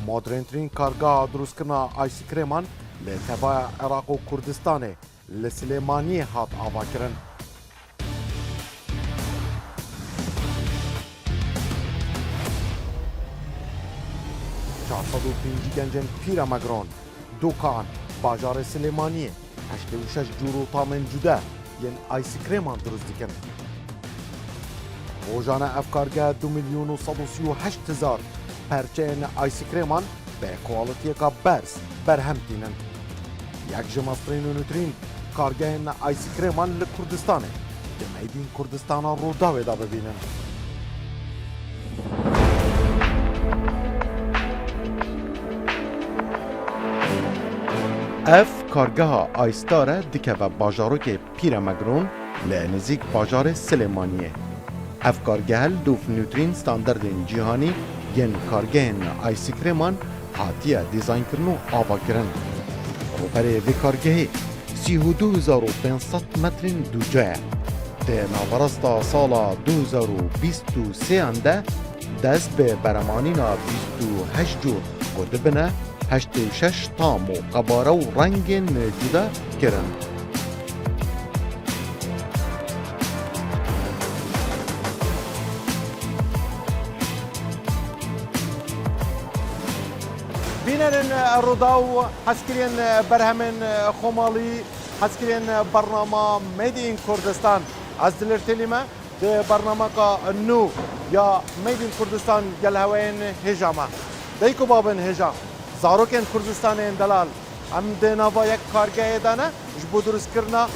مادرنترین کارگاه دروستکردنا آیسکرێمان لە تەڤایە عێراق و کوردستانê li Silêmaniyê hat avakirin. چهارسەد و پێنجی گەنجên pîremegron dokan bajarê Silêmaniyê heştê û şeş cûr û tamên cuda yên aysikrêman dروست dikin. Rojane ev kargeha 2 milyon û 138 hezar perçeyên aysikrêman bi kwalitiyeka berz berhem tînin. Yek ji meztirên û nûtrîn kargehên aysikrêman li Kurdistanê di meydîn Kurdistana Rûdawê de bibînin. Ev kargeha Aystar e dikeve bajarokê Pîremegron li nêzik bajarê Silêmaniyê. Ev kargehel dûf nûtrîn standardên cîhanî yên kargehên aysikrêman hatiye dîzaynkirin û avakirin. Roberê vê kargehê 32.500 metrên dûce ye. Di naberasta sala 2023 de dest bi beremanîna 28 cûr ku dibine 86 tam û qebare û rengên cuda kirin. بینرین رودا و حسکرین برهمن خمالی حسکرین برنامه میدی این کردستان از دلر تلیمه ده برنامه کا نو یا میدی این کردستان گل هواین هجامه دیکو بابن هجا زاروکن کردستان این دلال ام ده نوا یک کارگاه دانه جبو درست کرنا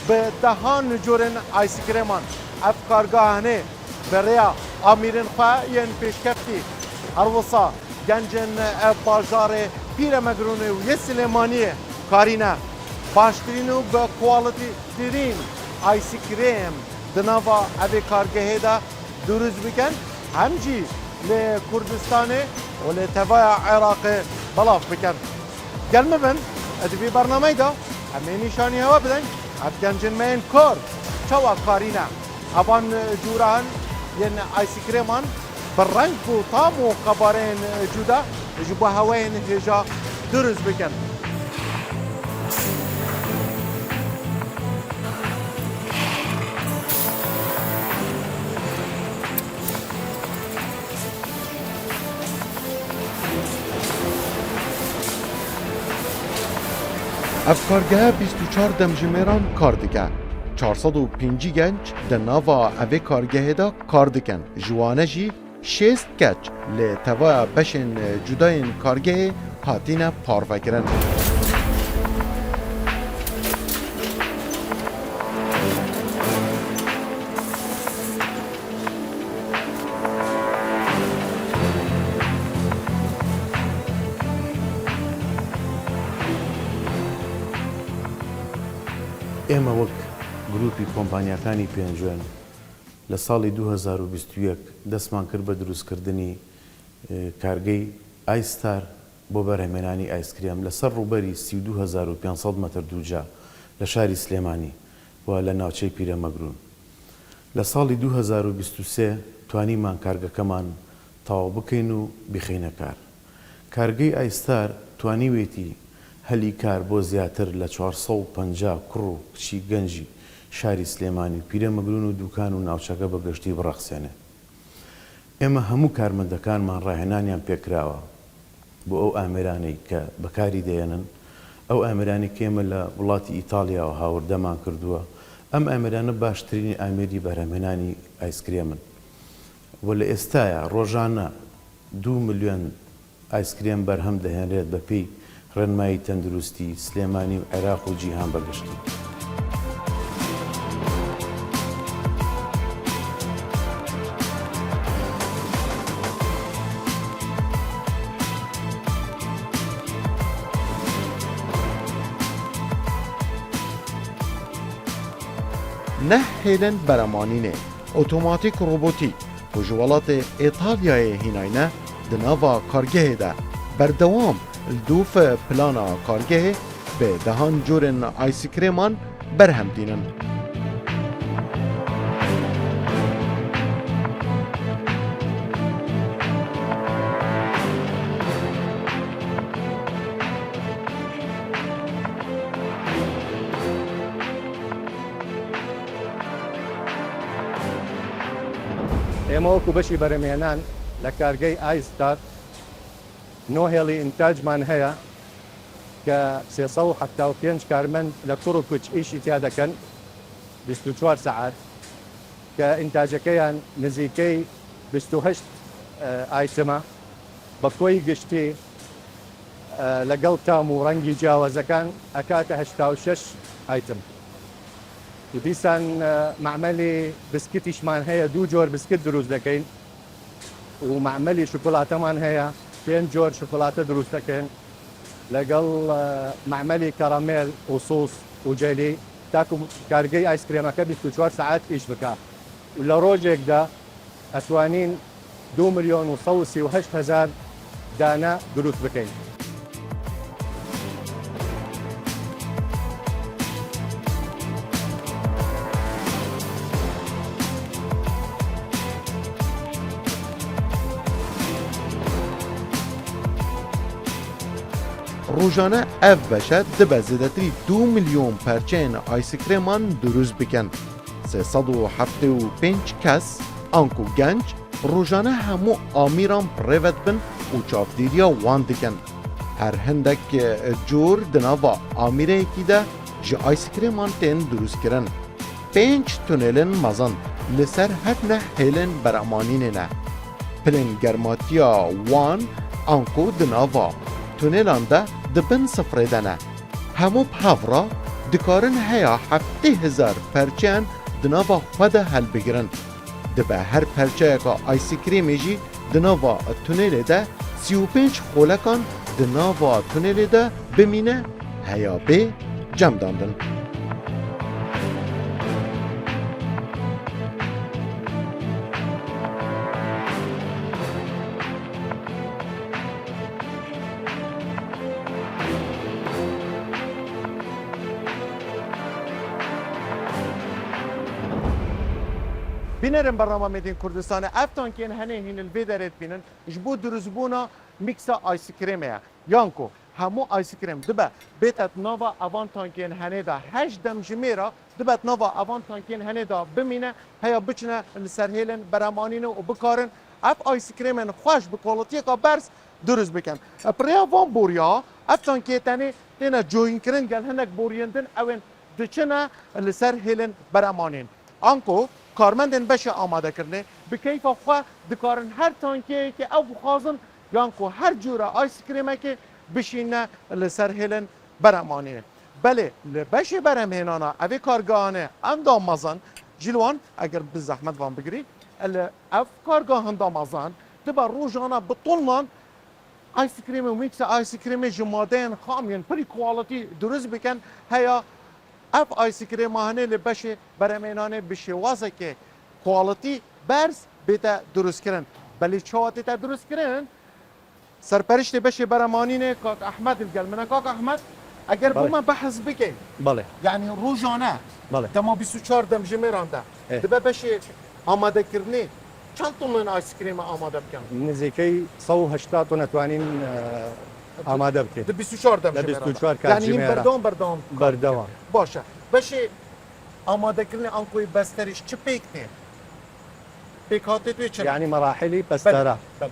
به دهان جورن آیسکریمان اف کارگاه نه بریا امیرن خواه ین پیشکفتی هر وصا گنجن باجار Pîremegron û yê Silêmaniyê karîne baştirîn û bi kwalîtî tirîn aysikrêm di nava evê kargehê de dûrûz bikin hem jî li Kurdistanê û li tevaya Iraqê belav bikin. Gel mibin di vî bernameyê de em ê nîşanî hewa bidin ev gencên me yên Kurd çawa karîne evan cûran yên aysikrêman bi reng û tam û qebareyên cuda ji bo hewayên hêja dûrûz bikin. Ev kargeha 24 demjimêran kar dike. 405 genç di nava evê kargehê de kar dikin. Ji wan jî 6 keç li tevaya beşên cudayên kargehê hatîne parvekirin. ئێمە وەک گروپی کۆمپانیاکانی پێنجوێن لە ساڵی 2021 دەستمان کرد بە دروستکردنی کارگەی ئایستار بۆ بەرهەمێنانی ئایسکرێم لەسەر ڕووبەری 32,500 مەتر دووجا لە شاری سلێمانی و لە ناوچەی پیرەمەگرون. لە ساڵی 2023 توانیمان کارگەکەمان تاوا بکەین و بخینە کار. کارگەی ئایستار توانیوێتی هەلی کار بۆ زیاتر لە 450 کوڕ و کچی گەنجی شاری سلێمانی پیرەمەگرون و دوکان و ناوچەکە بەگەشتی بڕەخسێنێ. ئێمە هەموو کارمەندەکانمان ڕاهێنانیان پێکراوە بۆ ئەو ئامێرانەی کە بەکاری دێنن ئەو ئامێرانی کە ئێمە لە وڵاتی ئیتاڵیاوە هاوردەمان کردووە ئەم ئامێرانە باشترینی ئامێری بەرهەمێنانی ئایسکرێمن و لە ئێستایە ڕۆژانە 2 ملیۆن ئایسکرێم بەرهەم دەهێنرێت بە پێی ڕێنمایی تەندروستی سلێمانی و عێراق و جیهان بەگشتی. نه هێلن بەرەمانینê ئۆتۆماتیک ڕۆبۆتîک ku ji welatê Îtalyayê hînayne di nava kargehê de berdewam li dûf plana kargehê bi dehan corên aysikrêman berhem dînin. ئێمە وەکو بەشی بەرەمێنان لە کارگەی ئایستار نۆهێڵی ئینتاجمان هەیە کە 375 کارمەند لە کوڕ و کوچ ئیشی تیا دەکەن 24 سعات کە ئینتاجەکەیان نزیکەی 28 ئایتمە بە کۆی گشتی لەگەڵ تام و ڕەنگی جیاوازەکان ئەکاتە 86 ئایتم. دیسان معمەلی بسکتیشمان هەیە 2 جۆر بسکت دروست دەکەین و معمەلی شکلاتەمان هەیە 5 جۆر شکلاتە دروست دەکەین لەگەڵ معمەلی کەرامێل و سۆس و جێلی تاکو کارگەی ئایسکرێمەکە 24 ساعت ئیش بکات و لە ڕۆژێکدا ئەتوانین 2,138,000 دانە دروست بکەین. روزانه ev beşe dibe zêdetirî 2 milyon perçeyên ayskreman duruz bikin. 375 kes anku genç rojane hemû amiran prêvet bin û çavdêriya wan dikin. Her hindek cor di nava amireyekî de ji ayskreman tên durustkirin. 5 tunelên mezin li ser her ne hêlên beramanînê ne. Pilên germatiya wan anku di nava tunelan de dibin sifrê de ne. Hemû havra dikarin heya 70,000 perçeyan di nava xwe de helbigirin. Dibe her perçeyeka aysikrêmê jî di nava tunelê de 35 xolekan di nava tunelê de bimîne heya bê cemdandin. بینرم برنامه میدین کردستان افتان که هنه هین الویدرت بینن جبو درزبونا میکسا آیسکریمه یانکو همو آیسکریم دبه بیتت نوا اوان تانکین هنه دا 8 دم جمیرا دبه نوا اوان تانکین هنه دا بمینه هیا بچنه لسرهیلن برامانین و بکارن اف آیسکریمن خوش بکوالتی که برس درز بکن پریا وان بوریا افتان که تنه دینا جوین کرن گل هنک بوریندن اوین دچنه لسرهیلن برامانین آنکو کارمندن بشه آماده کرده به کیف خو دکارن هر تانکی که او خازن یان کو هر جوره آیسکریمه که بشینه لسر هلن برامانه بله لبشه برامهنانا اوی کارگاهانه اندامازن جلوان اگر به زحمت وان بگیری اف کارگاه اندامازن تبا روزانه بطولمان آیسکریم و میکس آیسکریم جمادین خامین پری کوالیتی درست بکن هیا اف آیسکریم هنه لبشه برامهنانه بشه واسه که کوالیتی برس بیتا درست کردن بلی چواتی تا درست کردن سرپرشت بشه برامانینه کاک احمد الگلمنه کاک احمد اگر بله. بومن بحث بکن بله یعنی روزانه بله تما 24 دم جمیران ده دبه بشه آماده کردنی چند تون آیسکریم آماده بکن نزیکەی 180 تۆ نەتوانین ئامادە بکەین ده 24 دم لە جمیران 24 کات یعنی این ژمێرە بردام بەردەوام باشه بشه آماده کردن آنکوی بستریش چه پیکنه پیکاتی توی چه یعنی مەراحلی پەستەرە بله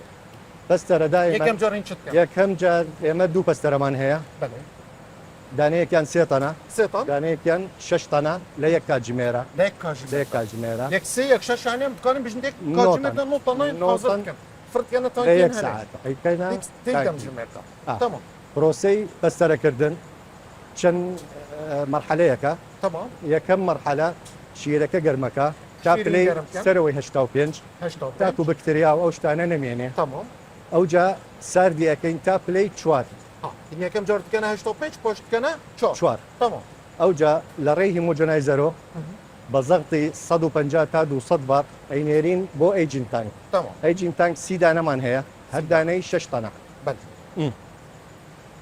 پەستەرە دائما یکم جار این چت کن یەکەم جار ئێمە دوو پەستەرەمان هەیە بله دانەیەکیان 3 تەنە سیتان دانەیەکیان 6 تەنە لە یەک کاتژمێرە ليك كاجي لە یەک کاتژمێرە ليك سي يك شاش يعني متقارن باش نديك نوطن. كاجي مدى نقطة ناين نوطن. حاضر كم فرت كان لە تايكين یەک ساعت ئەیکەینا تقدم جمعتها آه. تمام پرۆسەی پەستەرەکردن چەند مەرحەلەیەکە تمام یەکەم مەرحەلە شیرەکە گەرمەکە تا شیرین پلەی گەرمکە. سەرەوەی 85 هشتا تاکو بکتریا و ئەو شتانە نەمێنێ تمام ئەوجا ساردی ئەەکەین تا پلەی 4 ها يعني كم جارت كان هشتا بيج باش كان شو 4 تمام ئەوجا لە ڕێی هیمۆجەنایزەرۆ بە زەغتی 150 تا 200 بار ئەینێرین بۆ ئەیجین تانک تمام ئەیجین تانک 30 دانەمان هەیە هەر دانەی 6 تەنە بله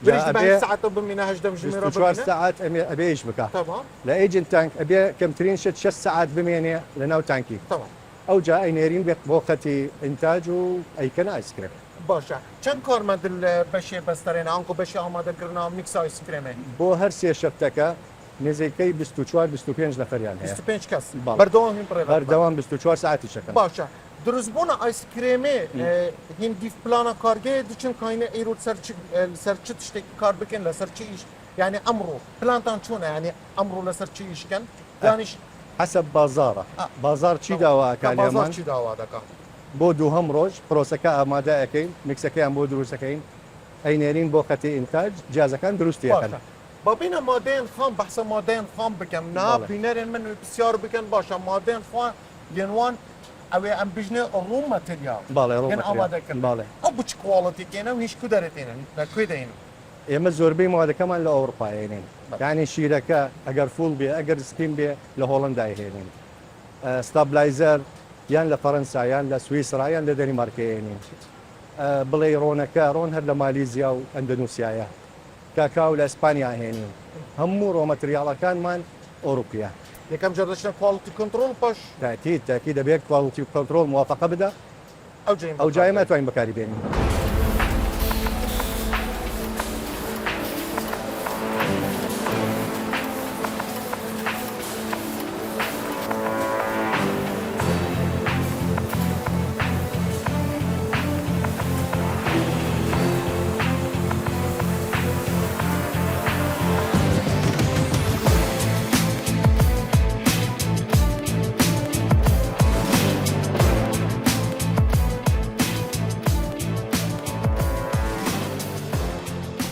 جا بريش ئەبێ تبع ساعة بمنا هجدم جميرة 24 ساعت ئەبێ ئیش بکە تمام لە ئەیجین تانک ئەبێ کەمترین شت 6 ساعت بمێنێ لە ناو تانکی تمام ئەوجا ئەینێرین بێت بۆ خەتی ئینتاج و ئەیکەن ئایسکرێم باشا چند کارمند بشه بسترین آنکو بشه آماده کردن میکس آیس کریمه بۆ هەر سێ شەفتەکە نزیکەی 24 25 نەفەریان هەیە 25 کس بله. بردوام این پره هەردەوام 24 ساعتی شەکەن باشه درزبونا آیس کریمی هین دیف پلانا کارگه دیچن کاینه ایرود سرچ تشتکی کار بکن لسر چی ایش يعني امره بلانتان چونه يعني امره لسر چی ایش کن یعنی حسب بازاره بازار چی داوا کان بازار همان چی داوا دکا بۆ دووهەم ڕۆژ پرۆسەکە ئامادە ئەەکەین میکسەکەیان بۆ دروستەکەین ئەینێرین بۆ خەتی ئینتاج جیازەکان دروستیەکەن با بین مادین خام بحث مادین خام بکم نه بله. بینرین من بسیار بکن باشه مادین خام ینوان اوی ام بجنه روم ماتریال باڵێ ڕۆ ین آماده کن باڵێ او بچ کوالیتی کنه و هیچ کدره تینن نکوی دین ئێمە زۆربەی مادەکەمان لە ئەوروپایێنین یعنی شیرەکە ئەگەر فول بێ ئەگەر سکیم بێ لە هۆڵندای هێنین ستابلایزەر یان لە فەڕەنسا یان لە سویسرا یان لە دەنیمارکێنین بڵێ ڕۆنەکە ڕۆن هەر لە مالیزیا و ئەندەنووسایە کاکاو لە ئەسپانیا هێنین هەموو ڕۆمەتریاڵەکانمان ئەوروپیە یکم جردشن کوالیتی کنترل باش تاکی دەبێت کواڵتی کۆنتترۆل موافقە بدە ئەو جای ناتوانین بەکاری بێنین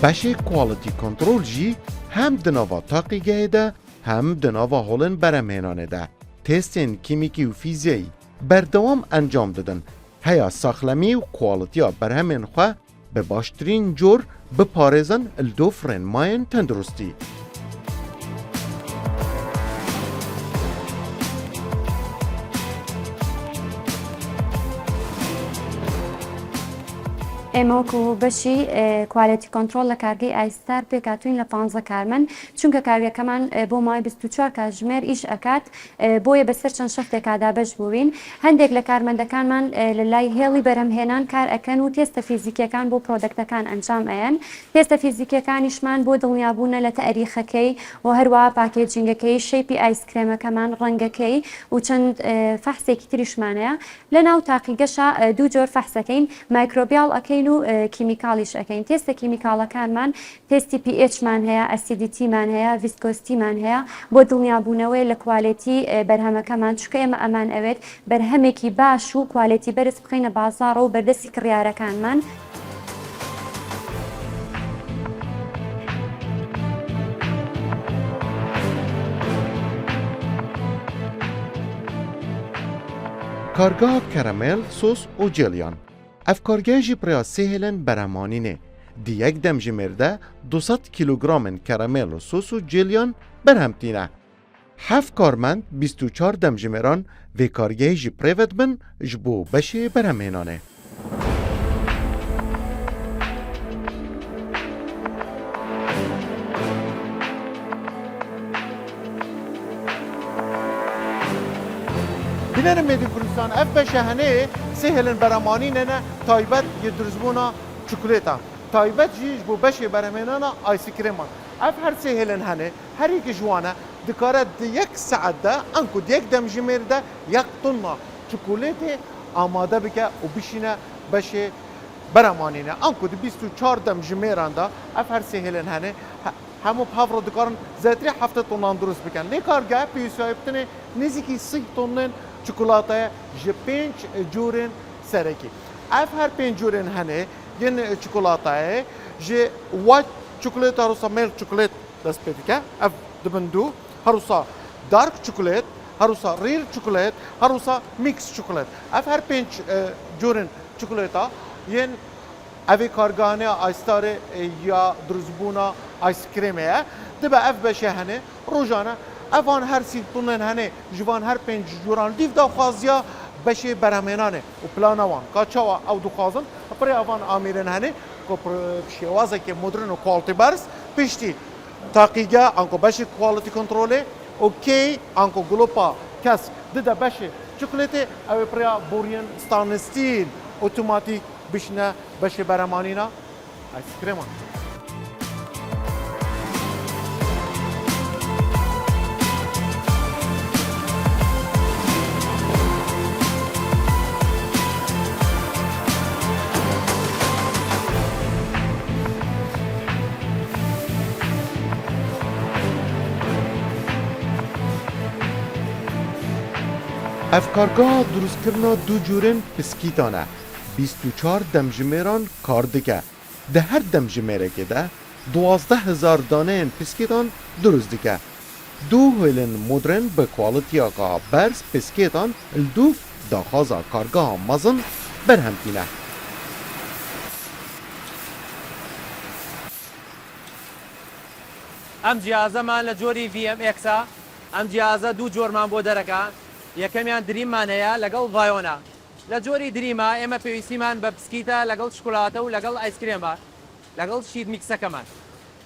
بشه کوالیتی کنترل جی هم دناوا تاقیگه ده هم دناوا هولن برمهنانه ده تستین کیمیکی و فیزیایی بردوام انجام دادن هیا ساخلمی و کوالیتی ها برهمین خواه به باشترین جور بپارزن الدوفرن ماین تندرستی ئێمەوەکو بەشی کوالیتی کۆنتترۆل لە کارگەی ئایستار پێکاتوین لە 15 کارمەند چونکە کارگەکەمان بۆ مای 24 کاتژمێر ئیش ئەکات بۆیە بەسەر چەند شەفتێکا دابەش بووین هەندێک لە کارمەندەکانمان لە لای هێڵی بەرهەمهێنان کار ئەکەن و تێستە فیزیکیەکان بۆ پرۆدەکتەکان ئەنجام ئەیەن تێستە فیزیکیەکانیشمان بۆ دڵنیابوونە لە تەریخەکەی و هەروە پاکێجینگەکەی شەیپی ئایسکرێمەکەمان ڕەنگەکەی و چەند فەحسێکی تریشمانەیە لە ناو تاقیگەشە دوو جۆر فەحسەکەین مایکرۆبیال ئەەکەین و کیمیکالیش ئەەکەین تێستە کیمیکاڵەکانمان تێستی PHمان هەیە ئەسیدیتیمان هەیە ویسکۆستیمان هەیە بۆ دڵنیابوونەوەی لە کوالیتی بەرهەمەکەمان چکە ئێمە ئەمان ئەوێت بەرهەمێکی باش و کوالیتی بەرز بخینە بازاڕە و بەردەستی کڕیارەکانمان کارگاه کرامل سس و جلیان افکارگاه جی پریا سهلن برامانینه دی یک دم جمرده 200 کیلوگرامن کرامل و سس و جلیان برهمتینه 7 کارمند 24 دم جمران و کارگاه جی پریوت بن جبو بشه برهمینانه بینن میدی کردستان اف بشهنه سهلن برامانینه تایبت یدرزبونا چکولیتا تایبت جیش بو بشه برامینانا آیس کریمان اف هر سهلن هنه هر یک جوانه دکارت یک ساعت ده انکو یک دم جمیر ده یک طنه چکولیت آماده بکه و بشینه بشه برامانینه انکو دی 24 دم جمیران ده اف هر سهلن هنه همو بحفر دکارن زیتری 7 طنان درست بکن لیکارگاه پیوسیای بتنه نزیکی 30 طنن چکولاتای جه 5 جورن سرکی اف هر 5 جورن هنه ین چکولاتای جه وایت چکولات هروسا میلک چکولات دست پیدا که اف دبندو هروسا دارک چکولات هروسا ریل چکولات هروسا میکس چکولات اف هر 5 جورن چکولاتا ین اوی کارگانه آیستار یا درزبونا آیس کریمه دبا اف بشه هنه روزانه افان هر سی طنن هنه جوان هر 5 جوران دیو دا خوازیا بشه برهمینانه و پلانوان کاچاوا او دو خوازن پری افان آمیرن هنه کو شوازه که مدرن و کوالتی برس پشتی تاقیگه انکو بشه کوالتی کنتروله اوکی انکو گلوپا کس دده بشه چکلیته او پریا بورین ستانستیل اوتوماتیک بشنه بشه برهمانینا آیس کریمان افکارگاه دروست کردن دو جورن پسکیتانه 24 دمجمران کار دکه ده هر دمجمره که ده 12,000 دانه پسکیتان دروست دکه دو هیلن مدرن به کوالیتی آقا برس پسکیتان الدوف داخازا کارگاه مزن برهمتینه ئەم جیازەمان لە جۆری VMX ئەم جیازە دوو جۆرمان بۆ دەرەکە یەکەمیان دریممان هەیە لەگەڵ ڤایۆنا لە جۆری دریمە ئێمە پێویستیمان بە پسکیتە لەگەڵ شکولاتە و لەگەڵ ئایسکرێمە لەگەڵ شیر میکسەکەمان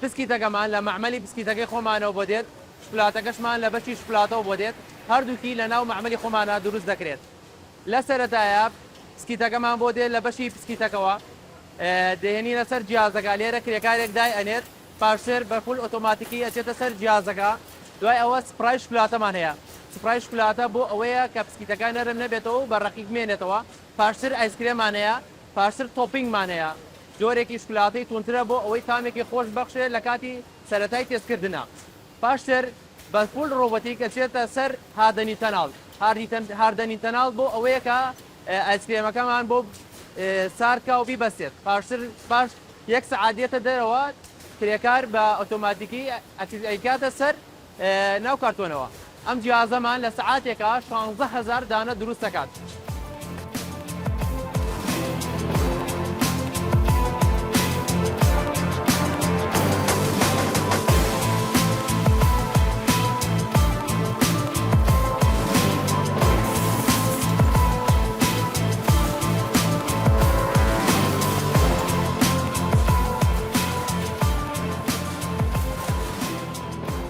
پسکیتەکەمان لە معمەلی پسکیتەکەی خۆمانەوە بۆ دێت شکولاتەکەشمان لە بەشی شکولاتەوە بۆ دێت هەردووکی لە ناو معمەلی خۆمانە دروست دەکرێت لە سەرەتایە پسکیتەکەمان بۆ دێت لە بەشی پسکیتەکەەوە دێنی لەسەر جیازەکە لێرە کرێکارێک دای ئەنێت پاشتر بە پول ئۆتۆماتیکی ئەچێتە سەر جیازەکە دوای ئەوە سپرای شکولاتەمان هەیە سپرای شکولاتە بۆ ئەوەیە کە پسکیتەکە نەرم نەبێتەوە و بە ڕەقیق مێنێتەوە پاشتر ئایسکرێمان هەیە پاشتر تۆپینگمان هەیە جۆرێکی شکولاتەی تونترە بۆ ئەوەی تامێکی خۆش بەخشێت لە کاتی سەرەتای تێستکردنە پاشتر بە پول ڕۆبەتیک ئەچێتە سەر هاردەنی تەناڵ هاردەنی تەناڵ بۆ ئەوەیە کە ئایسکرێمەکەمان بۆ سارکە و بیبەستێت پاشتر باش یەک سەعادێتە دەرەوە کرێکار بە ئۆتۆماتیکی ئەیکاتە سەر ناو کارتۆنەوە ئەم جیازەمان لە سەعاتێکە 16,000 دانە دروست دەکات.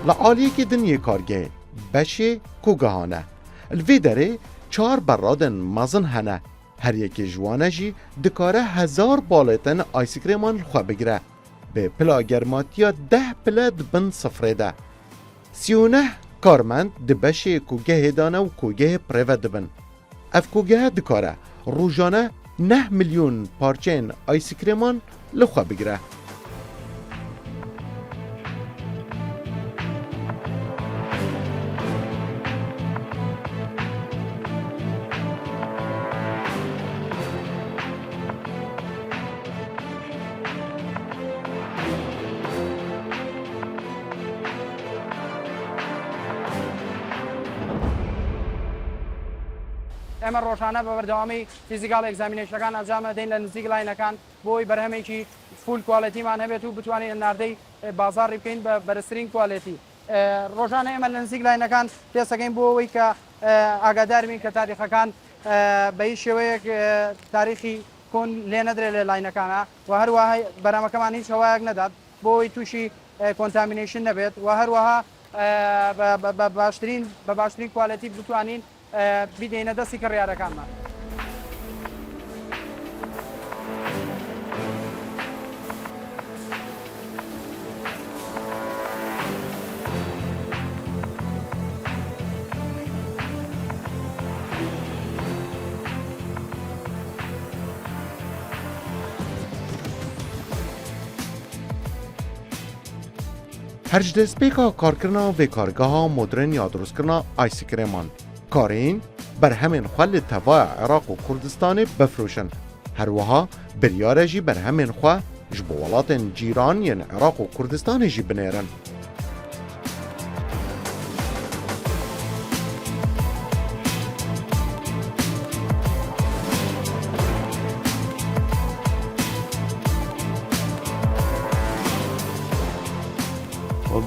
لعالیه که دنیه کارگه بشه کوگهانه الوی داره 4 برادن مزن هنه هر یکی جوانه جی دکاره 1000 بالتن آیسکریمان خواه بگیره به پلا گرماتیا 10 پلا دبن صفره ده 39 کارمند دبشه کوگه دانه و کوگه پریوه دبن اف کوگه دکاره روزانه 9 میلیون پارچین آیسکریمان لخواه بگیره ئێمە ڕۆژانە بە بەردەوامی فیزیکال ئەگزامینێشنەکان ئەنجام دەدەین لە نزیک لاینەکان بۆی بەرهەمێکی فول کوالەتیمان هەبێت و بتوانین لە ناردەی بازاڕی بکەین بە بەرزترین کوالەتی ڕۆژانە ئێمە لە نزیک لاینەکان پێسەکەین بۆ ئەوەی کە ئاگاداربین کە تاریخەکان بە هیچ شێوەیەک تاریخی کۆن لێ نەدرێت لە لاینەکانە و هەروەها بەرهەمەکەمان هیچ هەوایەک نەدات بۆ ئەوەی تووشی کۆنتامینیشن نەبێت و هەروەها بە باشترین کوالەتی بتوانین بدەینە دەستی کڕیارەکانمان. هرج دستپیکا کارکرنا و کارگاه مدرن یا درست کرنا آیسکریمان کارین بر همین خل توا عراق و کردستان بفروشن هر وها بریاره جی بر همین خوا جبولات جیران ین عراق و کردستان جی بنیرن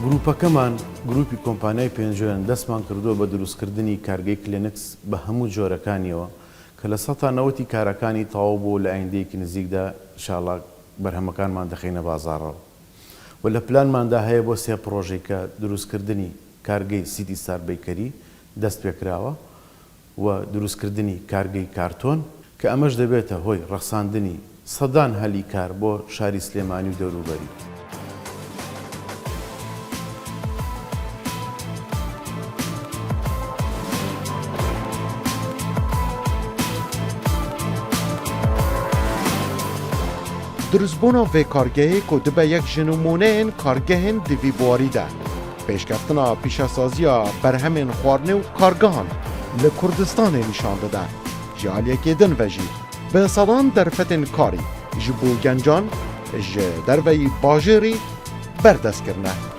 گروپەکەمان گروپی کۆمپانیای پێنجۆیان دەستمان کردووە بە دروستکردنی کارگەی کلێنکس بە هەموو جۆرەکانیەوە کە لە 90 کارەکانی تەواو بوو لە ئایندەیەکی نزیکدا ئینشاڵڵا بەرهەمەکانمان دەخینە بازاڕەوە و لە پلانماندا هەیە بۆ 3 پرۆژێک کە دروستکردنی کارگەی سیتی ستار بیکەری دەست پێکراوە و دروستکردنی کارگەی کارتۆن کە ئەمەش دەبێتە هۆی ڕەخساندنی سەدان هەلی کار بۆ شاری سلێمانی و دەوروبەری. درستبونا و کارگاهی که دبه یک جنومونه این کارگاهین دوی بواری ده پیشکفتنا پیشاسازیا بر همین خوارنه و کارگاهان li Kurdistanê nîşan dide. Ji aliyekê din ve jî bi sedan derfetên karî ji bo gencan ji derveyî bajêrî berdest kirine.